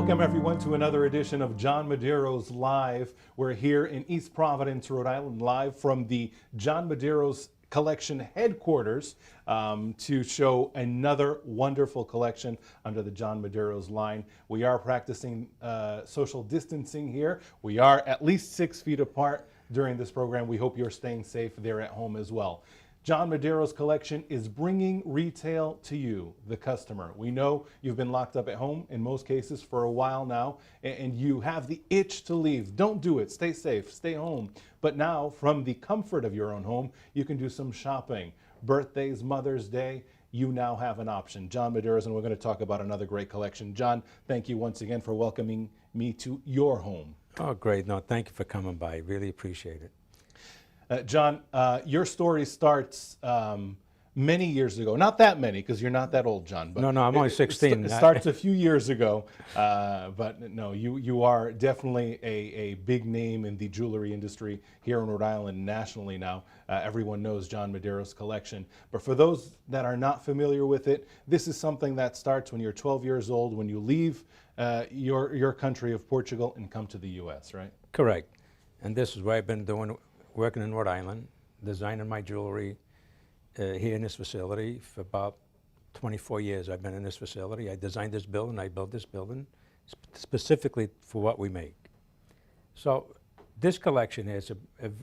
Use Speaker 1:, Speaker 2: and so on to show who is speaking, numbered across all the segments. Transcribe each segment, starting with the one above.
Speaker 1: Welcome everyone to another edition of John Medeiros Live. We're here in East Providence, Rhode Island, live from the John Medeiros Collection headquarters to show another wonderful collection under the John Medeiros line. We are practicing social distancing here. We are at least 6 feet apart during this program. We hope you're staying safe there at home as well. John Medeiros Collection is bringing retail to you, the customer. We know you've been locked up at home in most cases for a while now, and you have the itch to leave. Don't do it. Stay safe. Stay home. But now, from the comfort of your own home, you can do some shopping. Birthdays, Mother's Day, you now have an option. John Medeiros, and we're going to talk about another great collection. John, thank you once again for welcoming me to your home.
Speaker 2: Oh, great. No, thank you for coming by. Really appreciate it.
Speaker 1: John, your story starts many years ago. Not that many, because you're not that old, John. But
Speaker 2: no, I'm only 16.
Speaker 1: It starts a few years ago. But no, you are definitely a big name in the jewelry industry here in Rhode Island, nationally now. Everyone knows John Medeiros Collection. But for those that are not familiar with it, this is something that starts when you're 12 years old, when you leave your country of Portugal and come to the U.S., right?
Speaker 2: Correct. And this is what I've been doing, working in Rhode Island, designing my jewelry here in this facility for about 24 years. I've been in this facility. I designed this building, I built this building specifically for what we make. So this collection is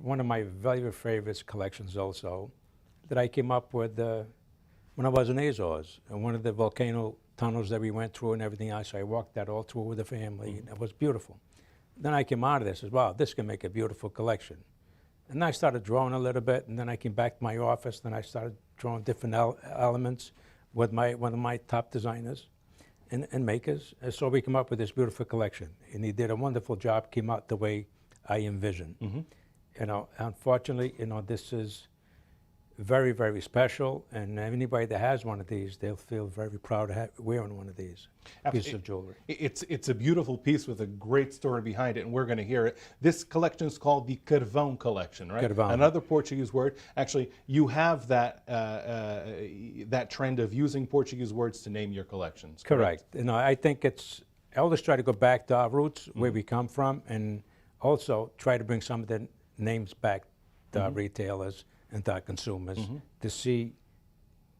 Speaker 2: one of my very favorite collections also that I came up with when I was in Azores, and one of the volcano tunnels that we went through and everything else. I walked that all through with the family, and it was beautiful. Then I came out of this as well. This can make a beautiful collection. And I started drawing a little bit, and then I came back to my office, and I started drawing different elements with one of my top designers and makers. And so we came up with this beautiful collection. And he did a wonderful job, came out the way I envisioned. Mm-hmm. You know, unfortunately, you know, this is very, very special, and anybody that has one of these, they'll feel very proud of wearing one of these pieces of jewelry.
Speaker 1: It's a beautiful piece with a great story behind it, and we're going to hear it. This collection is called the Capone Collection, right?
Speaker 2: Capone.
Speaker 1: Another Portuguese word. Actually, you have that trend of using Portuguese words to name your collections.
Speaker 2: Correct. You know, I think I always try to go back to our roots, where we come from, and also try to bring some of the names back to our retailers and to our consumers to see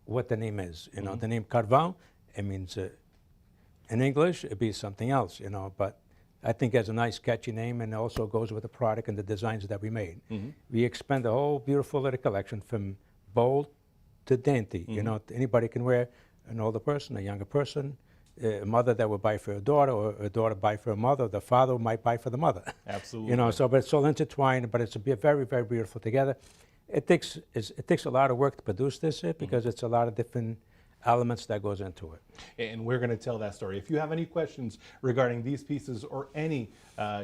Speaker 2: what the name is. You know, the name Carvão, it means, in English, it'd be something else, you know, but I think it's a nice, catchy name, and it also goes with the product and the designs that we made. We expand a whole beautiful little collection from bold to dainty. You know, anybody can wear, an older person, a younger person, a mother that would buy for a daughter, or a daughter buy for a mother, the father might buy for the mother.
Speaker 1: Absolutely.
Speaker 2: You know, so, but it's all intertwined, but it's very, very beautiful together. It takes a lot of work to produce this because it's a lot of different elements that goes into it.
Speaker 1: And we're going to tell that story. If you have any questions regarding these pieces or any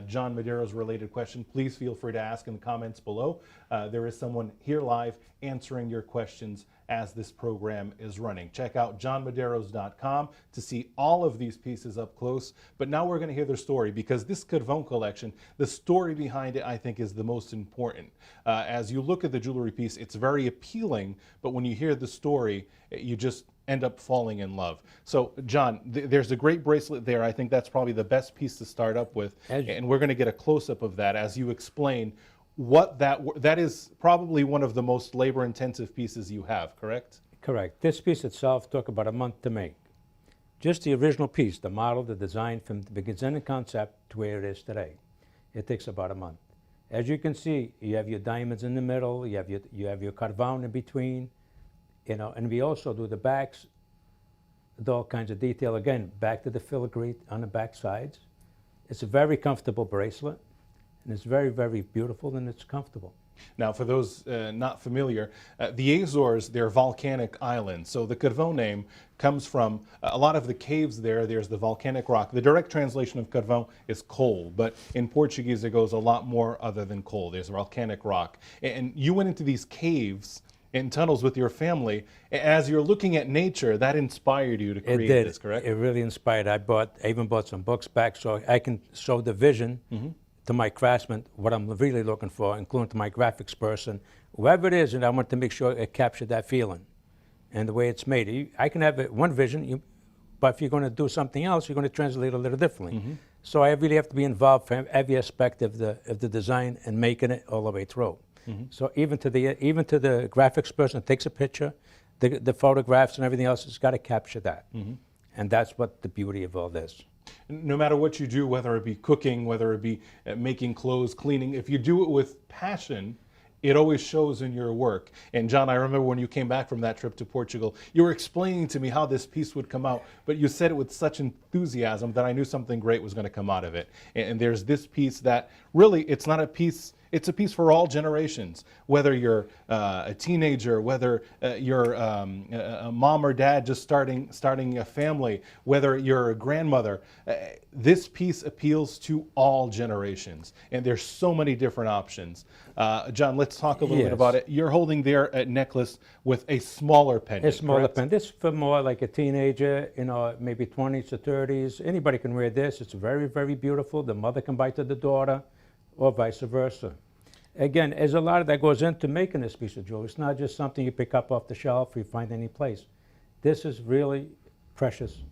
Speaker 1: John Medeiros related question, please feel free to ask in the comments below. There is someone here live answering your questions as this program is running. Check out johnmedeiros.com to see all of these pieces up close. But now we're going to hear their story, because this Capone collection, the story behind it, I think, is the most important. As you look at the jewelry piece, it's very appealing, but when you hear the story, you just end up falling in love. So, John, there's a great bracelet there. I think that's probably the best piece to start up with, and we're going to get a close-up of that as you explain what that is. Probably one of the most labor-intensive pieces you have, correct?
Speaker 2: Correct. This piece itself took about a month to make. Just the original piece, the model, the design from the beginning concept to where it is today. It takes about a month. As you can see, you have your diamonds in the middle, you have your carvão in between, you know, and we also do the backs, with all kinds of detail. Again, back to the filigree on the back sides. It's a very comfortable bracelet, and it's very, very beautiful, and it's comfortable.
Speaker 1: Now, for those not familiar, the Azores, they're volcanic islands. So the Carvão name comes from a lot of the caves there. There's the volcanic rock. The direct translation of Carvão is coal, but in Portuguese it goes a lot more other than coal. There's volcanic rock. And you went into these caves and tunnels with your family. As you're looking at nature, that inspired you to create this, correct?
Speaker 2: It really inspired. I even bought some books back so I can show the vision to my craftsmen, what I'm really looking for, including to my graphics person, whoever it is, and I want to make sure it captured that feeling and the way it's made. I can have one vision, but if you're going to do something else, you're going to translate a little differently. So I really have to be involved from every aspect of the design and making it all the way through. So even to the graphics person that takes a picture, the photographs and everything else has got to capture that. And that's what the beauty of all this.
Speaker 1: No matter what you do, whether it be cooking, whether it be making clothes, cleaning, if you do it with passion, it always shows in your work. And John, I remember when you came back from that trip to Portugal, you were explaining to me how this piece would come out, but you said it with such enthusiasm that I knew something great was going to come out of it. And there's this piece that really, it's not a piece, it's a piece for all generations, whether you're a teenager, whether you're a mom or dad just starting a family, whether you're a grandmother. This piece appeals to all generations, and there's so many different options. John, let's talk a little bit about it. You're holding there a necklace with a smaller pendant.
Speaker 2: A smaller
Speaker 1: correct?
Speaker 2: pendant. This is for more like a teenager, you know, maybe 20s to 30s. Anybody can wear this. It's very, very beautiful. The mother can buy to the daughter, or vice versa. Again, there's a lot that goes into making this piece of jewelry. It's not just something you pick up off the shelf or you find any place. This is really precious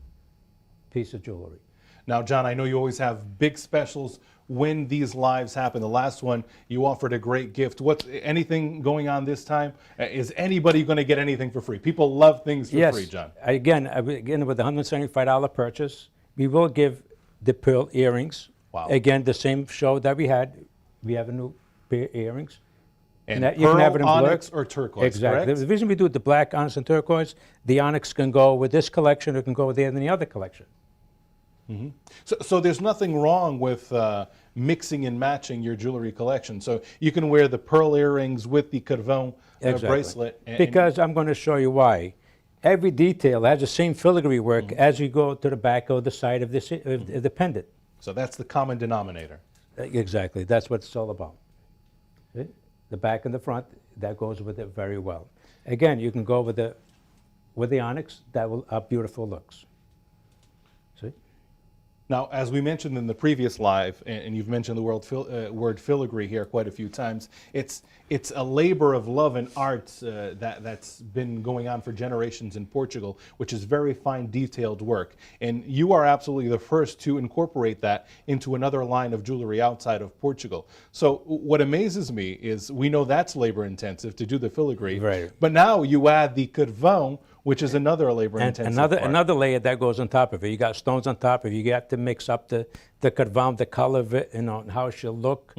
Speaker 2: piece of jewelry.
Speaker 1: Now, John, I know you always have big specials when these lives happen. The last one, you offered a great gift. What's anything going on this time? Is anybody going to get anything for free? People love things for free, John.
Speaker 2: Again, with the $175 purchase, we will give the pearl earrings.
Speaker 1: Wow.
Speaker 2: Again, the same show that we had. We have a new pair of earrings.
Speaker 1: And
Speaker 2: that,
Speaker 1: pearl,
Speaker 2: you can have it in
Speaker 1: onyx,
Speaker 2: black
Speaker 1: or turquoise,
Speaker 2: exactly.
Speaker 1: correct?
Speaker 2: The reason we do the black, onyx, and turquoise, the onyx can go with this collection, it can go with any other collection.
Speaker 1: So there's nothing wrong with mixing and matching your jewelry collection. So you can wear the pearl earrings with the Capone bracelet.
Speaker 2: Because I'm going to show you why. Every detail has the same filigree work as you go to the back or the side of this of the pendant.
Speaker 1: So that's the common denominator.
Speaker 2: Exactly. That's what it's all about. See? The back and the front, that goes with it very well. Again, you can go with the onyx. That will have beautiful looks. See?
Speaker 1: Now, as we mentioned in the previous live, and you've mentioned the word filigree here quite a few times, it's a labor of love and art that's been going on for generations in Portugal, which is very fine, detailed work. And you are absolutely the first to incorporate that into another line of jewelry outside of Portugal. So what amazes me is we know that's labor intensive to do the filigree,
Speaker 2: right.
Speaker 1: But now you add the Capone, which is another labor-intensive part.
Speaker 2: Another layer that goes on top of it. You got stones on top of it. You got to mix up the Capone, the color of it, and how it should look.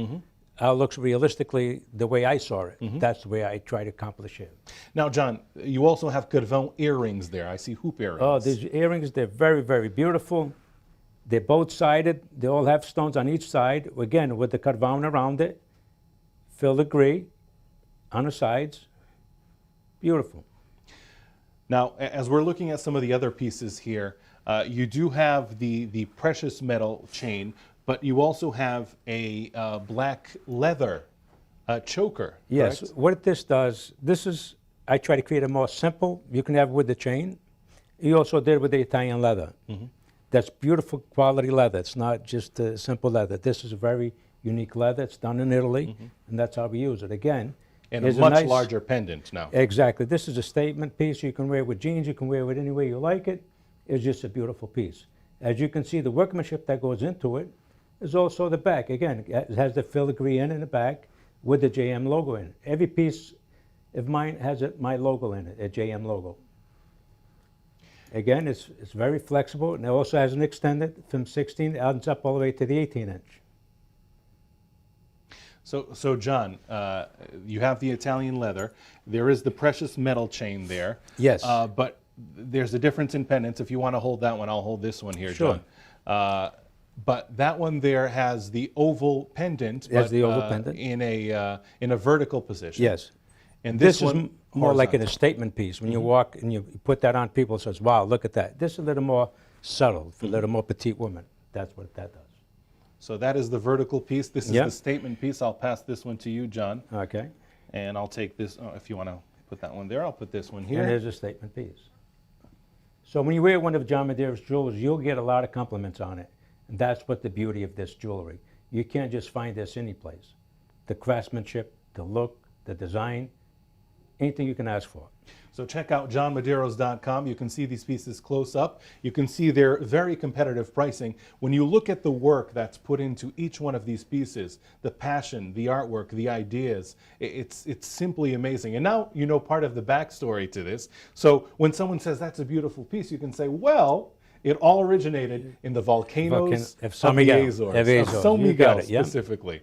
Speaker 2: How it looks realistically the way I saw it. That's the way I try to accomplish it.
Speaker 1: Now, John, you also have Capone earrings there. I see hoop earrings.
Speaker 2: Oh, these earrings, they're very, very beautiful. They're both-sided. They all have stones on each side. Again, with the Capone around it. Filigree on the sides. Beautiful.
Speaker 1: Now, as we're looking at some of the other pieces here, you do have the precious metal chain, but you also have a black leather choker.
Speaker 2: Yes,
Speaker 1: correct?
Speaker 2: what this does, I try to create a more simple, you can have with the chain. You also did with the Italian leather. That's beautiful quality leather. It's not just simple leather. This is a very unique leather. It's done in Italy, and that's how we use it. Again,
Speaker 1: and a much larger pendant now.
Speaker 2: Exactly. This is a statement piece. You can wear it with jeans. You can wear it any way you like it. It's just a beautiful piece. As you can see, the workmanship that goes into it is also the back. Again, it has the filigree in the back with the JM logo in it. Every piece of mine has my logo in it, a JM logo. Again, it's very flexible, and it also has an extended from 16, it ends up all the way to the 18-inch.
Speaker 1: So John, you have the Italian leather. There is the precious metal chain there.
Speaker 2: Yes.
Speaker 1: But there's a difference in pendants. If you want to hold that one, I'll hold this one here,
Speaker 2: sure.
Speaker 1: John. But that one there has the oval pendant.
Speaker 2: Has the oval pendant
Speaker 1: in a vertical position.
Speaker 2: Yes.
Speaker 1: And
Speaker 2: this
Speaker 1: one
Speaker 2: is more like in a statement piece. When you walk and you put that on, people says, "Wow, look at that." This is a little more subtle for a little more petite woman. That's what that does.
Speaker 1: So that is the vertical piece. This is the statement piece. I'll pass this one to you, John.
Speaker 2: Okay.
Speaker 1: And I'll take this. Oh, if you want to put that one there, I'll put this one here.
Speaker 2: And there's a statement piece. So when you wear one of John Madeiro's jewelry, you'll get a lot of compliments on it. And that's what the beauty of this jewelry. You can't just find this any place. The craftsmanship, the look, the design, anything you can ask for.
Speaker 1: So check out JohnMedeiros.com. You can see these pieces close up. You can see their very competitive pricing. When you look at the work that's put into each one of these pieces, the passion, the artwork, the ideas, it's simply amazing. And now you know part of the backstory to this. So when someone says that's a beautiful piece, you can say, well, it all originated in the volcanoes of the Azores, of São Miguel specifically.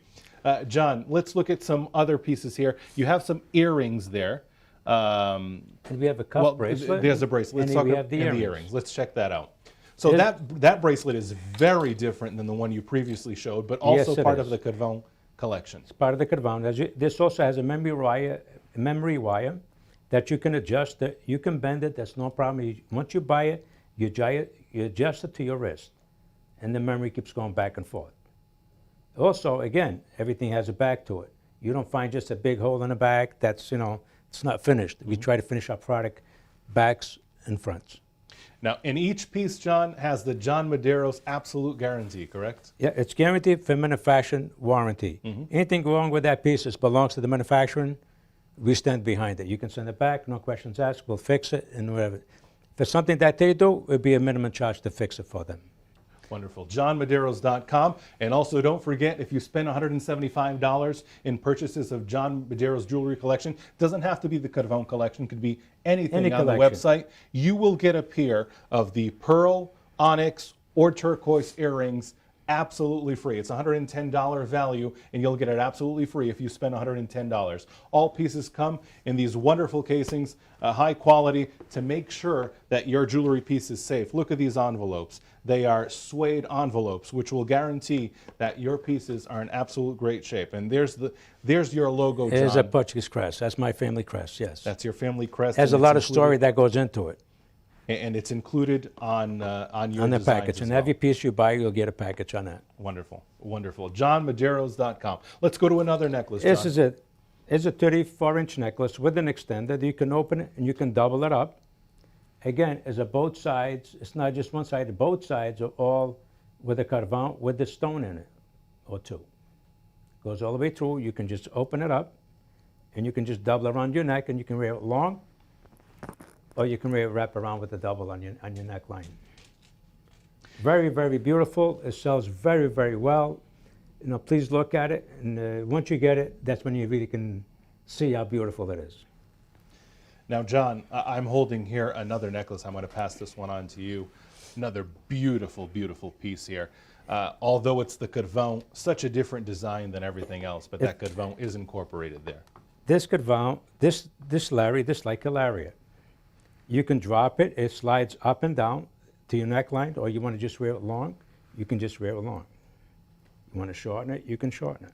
Speaker 1: John, let's look at some other pieces here. You have some earrings there.
Speaker 2: And we have a cuff bracelet.
Speaker 1: There's a bracelet.
Speaker 2: And
Speaker 1: Let's
Speaker 2: we
Speaker 1: talk
Speaker 2: have the
Speaker 1: about the earrings. Let's check that out. So that bracelet is very different than the one you previously showed, but also part of the Capone collection.
Speaker 2: It's part of the Capone. This also has a memory wire that you can adjust. You can bend it. That's no problem. Once you buy it, you adjust it to your wrist, and the memory keeps going back and forth. Also, again, everything has a back to it. You don't find just a big hole in the back. That's, it's not finished. We try to finish our product backs and fronts.
Speaker 1: Now, in each piece, John, has the John Medeiros absolute guarantee, correct?
Speaker 2: Yeah, it's guaranteed for manufacturing warranty. Anything wrong with that piece, it belongs to the manufacturer. We stand behind it. You can send it back, no questions asked. We'll fix it and whatever. If it's something that they do, it would be a minimum charge to fix it for them.
Speaker 1: Wonderful. JohnMedeiros.com. And also don't forget, if you spend $175 in purchases of John Medeiros jewelry collection, it doesn't have to be the Capone collection, it could be anything on the website, you will get a pair of the pearl, onyx, or turquoise earrings absolutely free. It's $110 value, and you'll get it absolutely free if you spend $110. All pieces come in these wonderful casings, high quality, to make sure that your jewelry piece is safe. Look at these envelopes. They are suede envelopes, which will guarantee that your pieces are in absolute great shape. And there's your logo, John.
Speaker 2: There's a Portuguese crest. That's my family crest, yes.
Speaker 1: That's your family crest.
Speaker 2: There's a lot of story that goes into it.
Speaker 1: And it's included on your
Speaker 2: the package. And every piece you buy, you'll get a package on that.
Speaker 1: Wonderful, wonderful. JohnMedeiros.com. Let's go to another necklace, John.
Speaker 2: This is it. It's a 34-inch necklace with an extender. You can open it and you can double it up. Again, it's a both sides. It's not just one side. Both sides are all with a carvant with the stone in it, or two. Goes all the way through. You can just open it up, and you can just double around your neck, and you can wear it long, or you can wrap around with the double on your neckline. Very, very beautiful. It sells very, very well. Please look at it, and once you get it, that's when you really can see how beautiful it is.
Speaker 1: Now, John, I'm holding here another necklace. I'm going to pass this one on to you. Another beautiful, beautiful piece here. Although it's the Capone, such a different design than everything else, but that Capone is incorporated there.
Speaker 2: This Capone, this like a lariat. You can drop it. It slides up and down to your neckline, or you want to just wear it long, you can just wear it long. You want to shorten it, you can shorten it.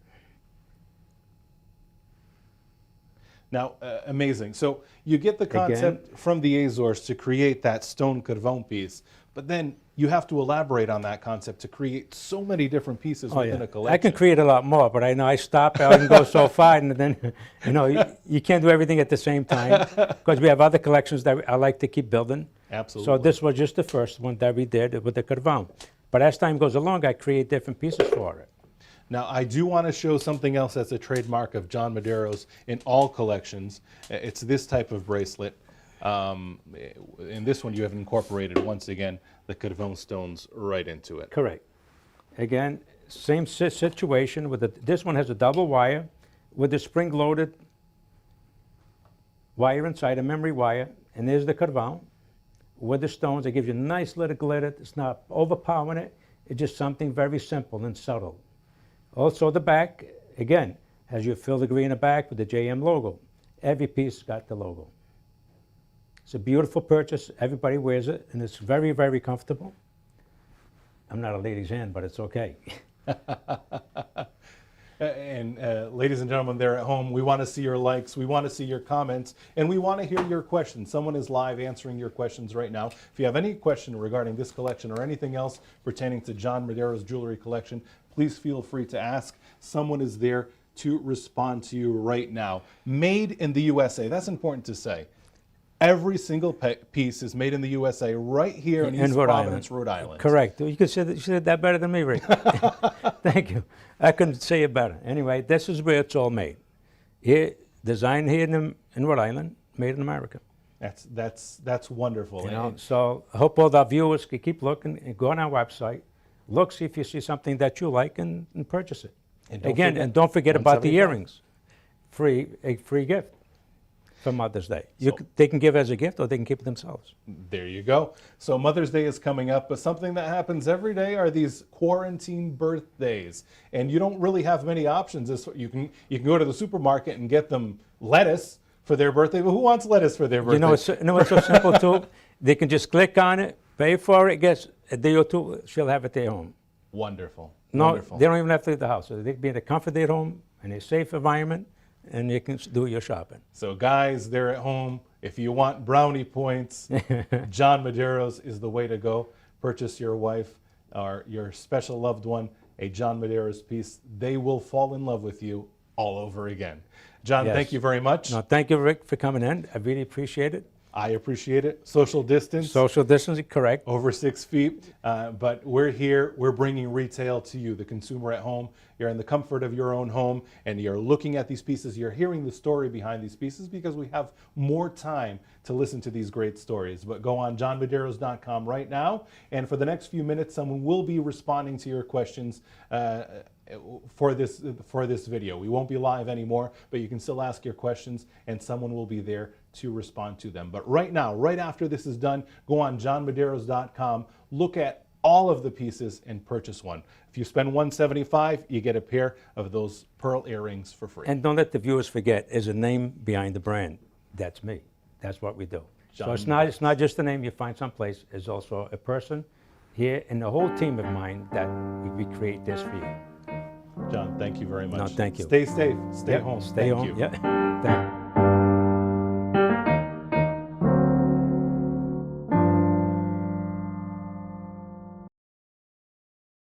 Speaker 1: Now, amazing. So you get the concept from the Azores to create that stone Capone piece, but then you have to elaborate on that concept to create so many different pieces within a collection.
Speaker 2: I can create a lot more, but I know I stop, I can go so far, and then, you can't do everything at the same time, because we have other collections that I like to keep building.
Speaker 1: Absolutely.
Speaker 2: So this was just the first one that we did with the Capone. But as time goes along, I create different pieces for it.
Speaker 1: Now, I do want to show something else that's a trademark of John Medeiros in all collections. It's this type of bracelet. In this one, you have incorporated, once again, the Capone stones right into it.
Speaker 2: Correct. Again, same situation. This one has a double wire with the spring-loaded wire inside, a memory wire, and there's the Capone with the stones. It gives you a nice little glitter. It's not overpowering it. It's just something very simple and subtle. Also the back, again, has your filigree in the back with the JM logo. Every piece got the logo. It's a beautiful purchase. Everybody wears it, and it's very, very comfortable. I'm not a lady's hand, but it's okay.
Speaker 1: And ladies and gentlemen there at home, we want to see your likes, we want to see your comments, and we want to hear your questions. Someone is live answering your questions right now. If you have any question regarding this collection or anything else pertaining to John Medeiros Jewelry Collection, please feel free to ask. Someone is there to respond to you right now. Made in the USA, that's important to say. Every single piece is made in the USA right here in East Providence, Rhode Island.
Speaker 2: Correct. You said that better than me, Rick. Thank you. I couldn't say it better. Anyway, this is where it's all made. Here, designed here in Rhode Island, made in America.
Speaker 1: That's wonderful.
Speaker 2: You know, so I hope all the viewers can keep looking and go on our website, look, see if you see something that you like, and purchase it.
Speaker 1: And
Speaker 2: don't forget about the
Speaker 1: 175.
Speaker 2: earrings. A free gift for Mother's Day. They can give as a gift, or they can keep it themselves.
Speaker 1: There you go. So Mother's Day is coming up, but something that happens every day are these quarantine birthdays, and you don't really have many options. You can go to the supermarket and get them lettuce for their birthday, but who wants lettuce for their birthday?
Speaker 2: You know it's so simple too. They can just click on it, pay for it. Gets a day or two, she'll have it at their home.
Speaker 1: Wonderful.
Speaker 2: No,
Speaker 1: Wonderful.
Speaker 2: they don't even have to leave the house. So they can be in the comfort of their home, in a safe environment, and you can do your shopping.
Speaker 1: So guys, they're at home. If you want brownie points, John Madero's is the way to go. Purchase your wife or your special loved one a John Madero's piece. They will fall in love with you all over again. John,
Speaker 2: Yes.
Speaker 1: thank you very much.
Speaker 2: No, thank you, Rick, for coming in. I really appreciate it.
Speaker 1: I appreciate it. Social distance.
Speaker 2: Social distancing, correct.
Speaker 1: Over 6 feet, but we're here, we're bringing retail to you, the consumer at home. You're in the comfort of your own home, and you're looking at these pieces, you're hearing the story behind these pieces, because we have more time to listen to these great stories. But go on johnmaderos.com right now, and for the next few minutes, someone will be responding to your questions for this video. We won't be live anymore, but you can still ask your questions, and someone will be there to respond to them. But right now, right after this is done, go on johnmaderos.com, look at all of the pieces and purchase one. If you spend $175, you get a pair of those pearl earrings for free.
Speaker 2: And don't let the viewers forget, there's a name behind the brand. That's me. That's what we do. So it's not just a name you find someplace. It's also a person here and the whole team of mine that we create this for you.
Speaker 1: John, thank you very much.
Speaker 2: No, thank you.
Speaker 1: Stay safe. Stay home.
Speaker 2: Stay
Speaker 1: Thank
Speaker 2: home.
Speaker 1: you.
Speaker 2: Yeah. Thank you.